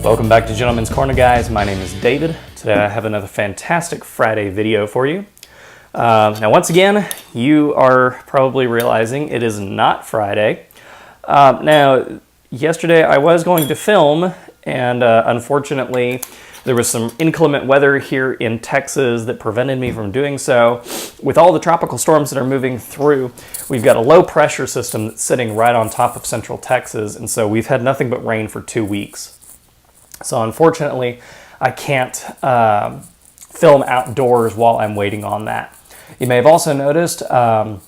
Welcome back to Gentleman's Corner, guys. My name is David. Today I have another fantastic Friday video for you. Now once again, you are probably realizing it is not Friday. Now yesterday I was going to film, and unfortunately there was some inclement weather here in Texas that prevented me from doing so. With all the tropical storms that are moving through, we've got a low pressure system that's sitting right on top of central Texas, and so we've had nothing but rain for 2 weeks. So unfortunately, I can't film outdoors while I'm waiting on that. You may have also noticed, I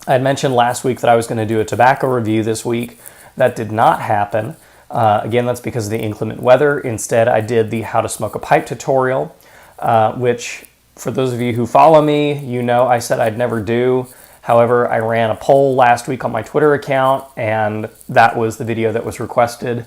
had mentioned last week that I was going to do a tobacco review this week. That did not happen. Again, that's because of the inclement weather. Instead, I did the how to smoke a pipe tutorial, which for those of you who follow me, you know I said I'd never do. However, I ran a poll last week on my Twitter account, and that was the video that was requested.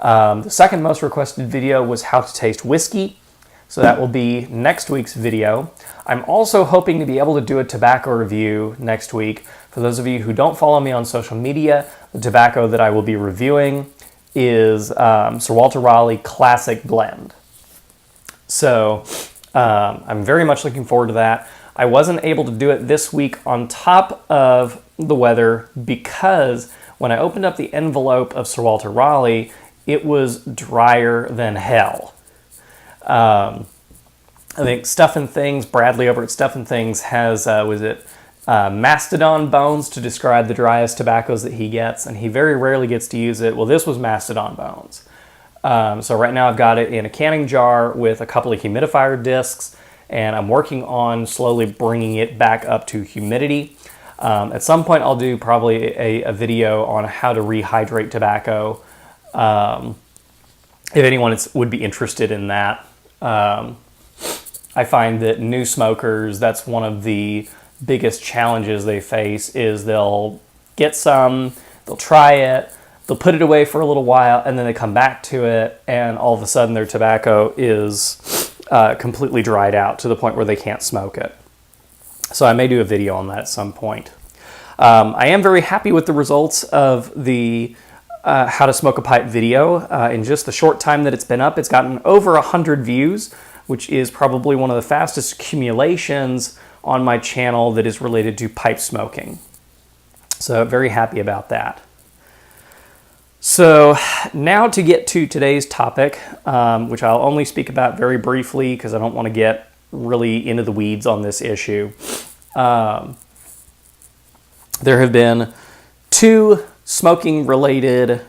The second most requested video was how to taste whiskey, so that will be next week's video. I'm also hoping to be able to do a tobacco review next week. For those of you who don't follow me on social media, the tobacco that I will be reviewing is Sir Walter Raleigh Classic Blend. So I'm very much looking forward to that. I wasn't able to do it this week on top of the weather because when I opened up the envelope of Sir Walter Raleigh, it was drier than hell. I think Stuff and Things, Bradley over at Stuff and Things has, Mastodon bones to describe the driest tobaccos that he gets, and he very rarely gets to use it. Well, this was Mastodon bones. So right now I've got it in a canning jar with a couple of humidifier discs, and I'm working on slowly bringing it back up to humidity. At some point I'll do probably a video on how to rehydrate tobacco. If anyone would be interested in that. I find that new smokers, that's one of the biggest challenges they face, is they'll get some, they'll try it, they'll put it away for a little while, and then they come back to it, and all of a sudden their tobacco is completely dried out to the point where they can't smoke it. So I may do a video on that at some point. I am very happy with the results of the how to smoke a pipe video. In just the short time that it's been up, it's gotten over 100 views, which is probably one of the fastest accumulations on my channel that is related to pipe smoking. So very happy about that. So now to get to today's topic, which I'll only speak about very briefly because I don't want to get really into the weeds on this issue. There have been two smoking-related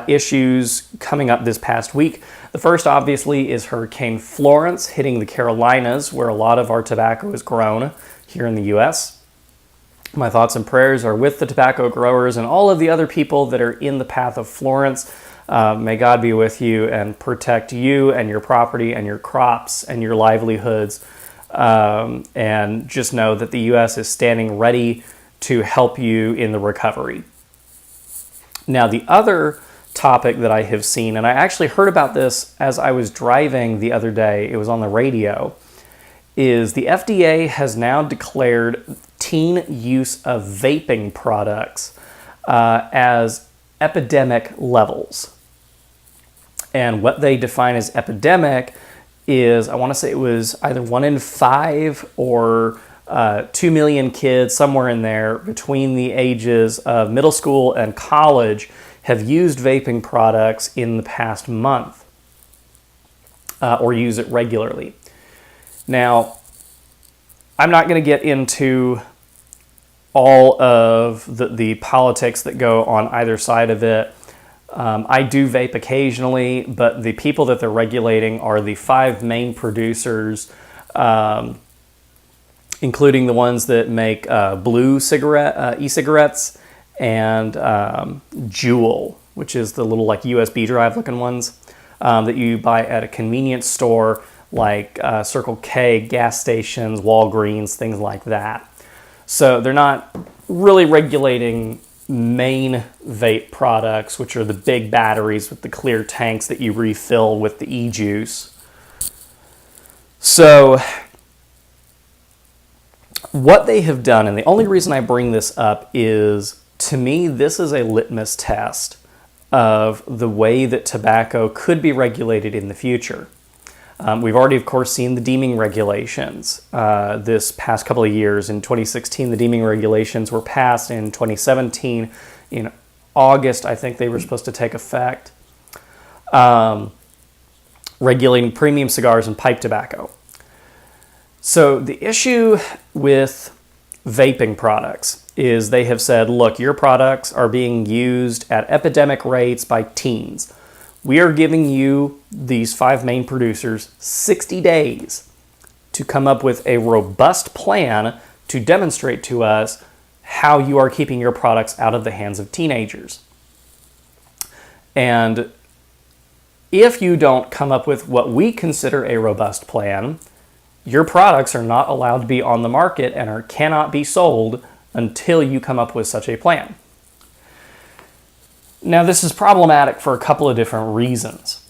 issues coming up this past week. The first, obviously, is Hurricane Florence hitting the Carolinas, where a lot of our tobacco is grown here in the U.S. My thoughts and prayers are with the tobacco growers and all of the other people that are in the path of Florence. May God be with you and protect you and your property and your crops and your livelihoods. And just know that the U.S. is standing ready to help you in the recovery. Now, the other topic that I have seen, and I actually heard about this as I was driving the other day, it was on the radio, is the FDA has now declared teen use of vaping products as epidemic levels. And what they define as epidemic is, I want to say it was either 1 in 5 or 2 million kids, somewhere in there, between the ages of middle school and college have used vaping products in the past month or use it regularly. Now, I'm not going to get into all of the politics that go on either side of it. I do vape occasionally, but the people that they're regulating are the 5 main producers, including the ones that make blue e-cigarettes and Juul, which is the little like USB drive looking ones that you buy at a convenience store like Circle K, gas stations, Walgreens, things like that. So they're not really regulating main vape products, which are the big batteries with the clear tanks that you refill with the e-juice. So what they have done, and the only reason I bring this up is, to me, this is a litmus test of the way that tobacco could be regulated in the future. We've already, of course, seen the deeming regulations this past couple of years. In 2016, the deeming regulations were passed. In 2017, in August, I think they were supposed to take effect, regulating premium cigars and pipe tobacco. So the issue with vaping products is they have said, look, your products are being used at epidemic rates by teens. We are giving you, these 5 main producers, 60 days to come up with a robust plan to demonstrate to us how you are keeping your products out of the hands of teenagers. And if you don't come up with what we consider a robust plan, your products are not allowed to be on the market and cannot be sold until you come up with such a plan. Now, this is problematic for a couple of different reasons.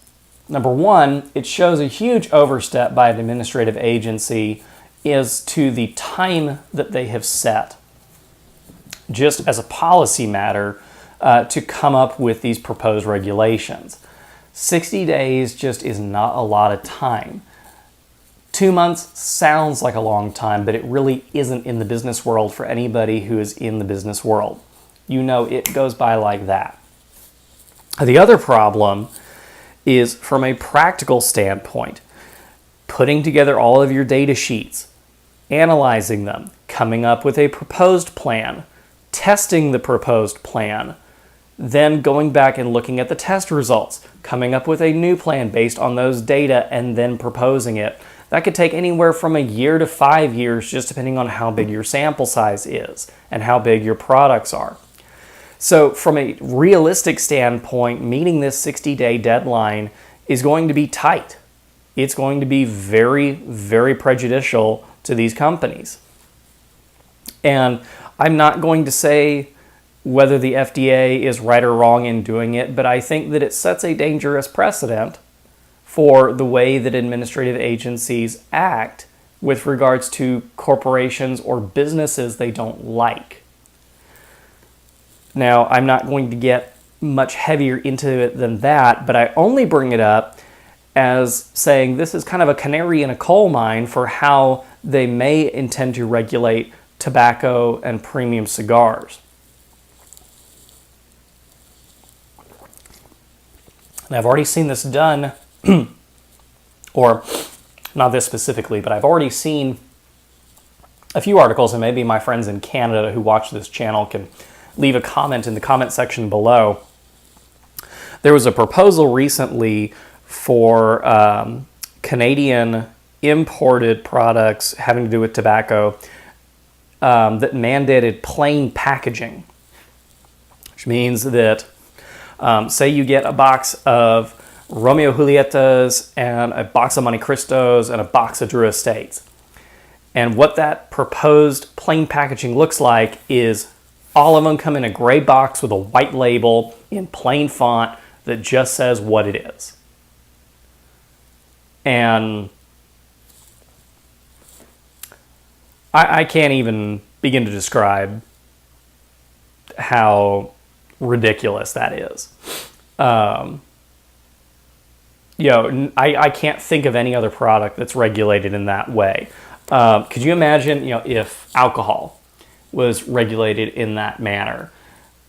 Number one, it shows a huge overstep by an administrative agency as to the time that they have set, just as a policy matter, to come up with these proposed regulations. 60 days just is not a lot of time. 2 months sounds like a long time, but it really isn't in the business world for anybody who is in the business world. You know, it goes by like that. The other problem is from a practical standpoint, putting together all of your data sheets, analyzing them, coming up with a proposed plan, testing the proposed plan, then going back and looking at the test results, coming up with a new plan based on those data, and then proposing it. That could take anywhere from a year to 5 years, just depending on how big your sample size is and how big your products are. So from a realistic standpoint, meeting this 60-day deadline is going to be tight. It's going to be very, very prejudicial to these companies. And I'm not going to say whether the FDA is right or wrong in doing it, but I think that it sets a dangerous precedent for the way that administrative agencies act with regards to corporations or businesses they don't like. Now, I'm not going to get much heavier into it than that, but I only bring it up as saying this is kind of a canary in a coal mine for how they may intend to regulate tobacco and premium cigars. And I've already seen this done, or not this specifically, but I've already seen a few articles, and maybe my friends in Canada who watch this channel can leave a comment in the comment section below. There was a proposal recently for Canadian imported products having to do with tobacco that mandated plain packaging, which means that say you get a box of Romeo Julietas and a box of Monte Cristos and a box of Drew Estates. And what that proposed plain packaging looks like is all of them come in a gray box with a white label in plain font that just says what it is. And I can't even begin to describe how ridiculous that is. I can't think of any other product that's regulated in that way. Could you imagine, if alcohol was regulated in that manner?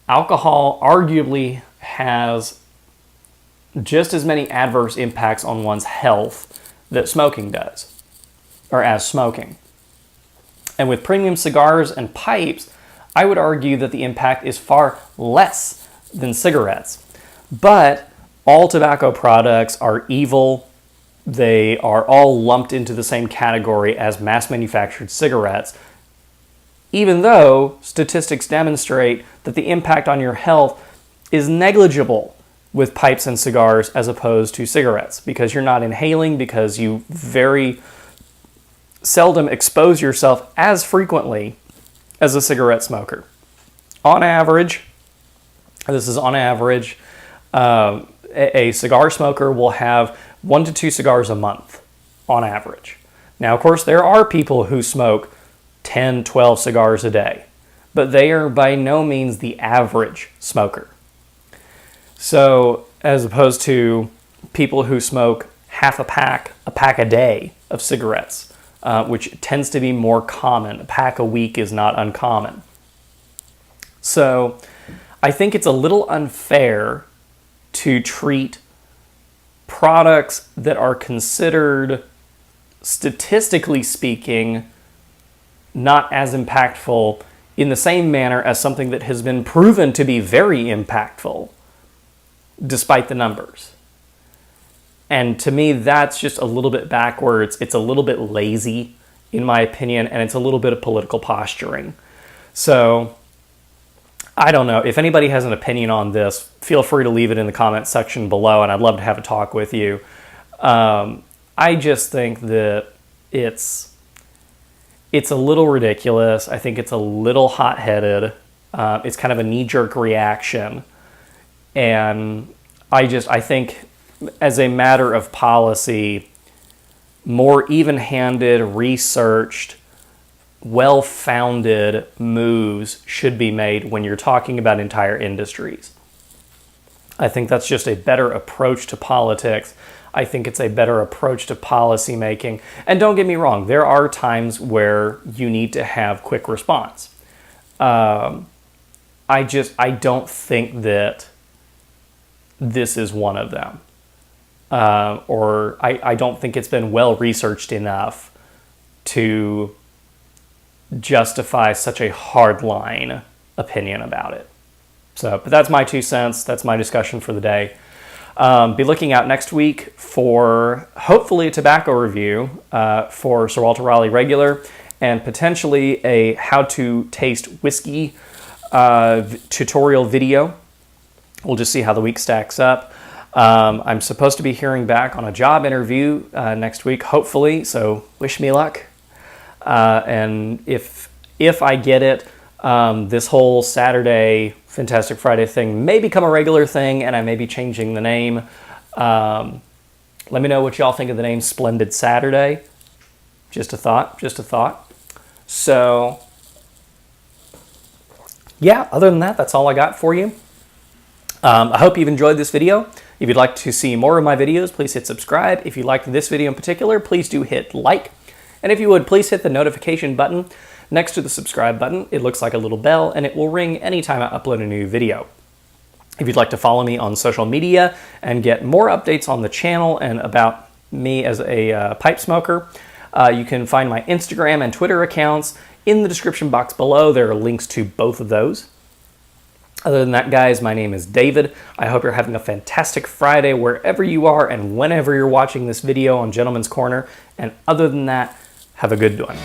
Alcohol arguably has just as many adverse impacts on one's health that smoking does, or as smoking. And with premium cigars and pipes, I would argue that the impact is far less than cigarettes. But all tobacco products are evil. They are all lumped into the same category as mass-manufactured cigarettes, even though statistics demonstrate that the impact on your health is negligible with pipes and cigars as opposed to cigarettes, because you're not inhaling, because you very seldom expose yourself as frequently as a cigarette smoker. On average, this is on average, a cigar smoker will have 1 to 2 cigars a month on average. Now, of course, there are people who smoke 10, 12 cigars a day, but they are by no means the average smoker. So as opposed to people who smoke half a pack a day of cigarettes, which tends to be more common. A pack a week is not uncommon. So I think it's a little unfair to treat products that are considered, statistically speaking, not as impactful in the same manner as something that has been proven to be very impactful, despite the numbers. And to me, that's just a little bit backwards. It's a little bit lazy, in my opinion, and it's a little bit of political posturing. So I don't know. If anybody has an opinion on this, feel free to leave it in the comments section below, and I'd love to have a talk with you. I just think that it's a little ridiculous. I think it's a little hot-headed. It's kind of a knee-jerk reaction. And I think as a matter of policy, more even-handed, researched, well-founded moves should be made when you're talking about entire industries. I think that's just a better approach to politics. I think it's a better approach to policy making. And don't get me wrong, there are times where you need to have quick response. I don't think that this is one of them. Or I don't think it's been well researched enough to justify such a hardline opinion about it. So, but that's my 2 cents. That's my discussion for the day. Be looking out next week for hopefully a tobacco review for Sir Walter Raleigh Regular, and potentially a how to taste whiskey tutorial video. We'll just see how the week stacks up. I'm supposed to be hearing back on a job interview next week, hopefully, so wish me luck. And if I get it, this whole Saturday Fantastic Friday thing may become a regular thing, and I may be changing the name. Let me know what y'all think of the name Splendid Saturday. Just a thought. So, yeah, other than that, that's all I got for you. I hope you've enjoyed this video. If you'd like to see more of my videos, please hit subscribe. If you liked this video in particular, please do hit like. And if you would, please hit the notification button next to the subscribe button. It looks like a little bell, and it will ring anytime I upload a new video. If you'd like to follow me on social media and get more updates on the channel and about me as a pipe smoker, you can find my Instagram and Twitter accounts in the description box below. There are links to both of those. Other than that, guys, my name is David. I hope you're having a fantastic Friday wherever you are and whenever you're watching this video on Gentleman's Corner. And other than that, have a good one.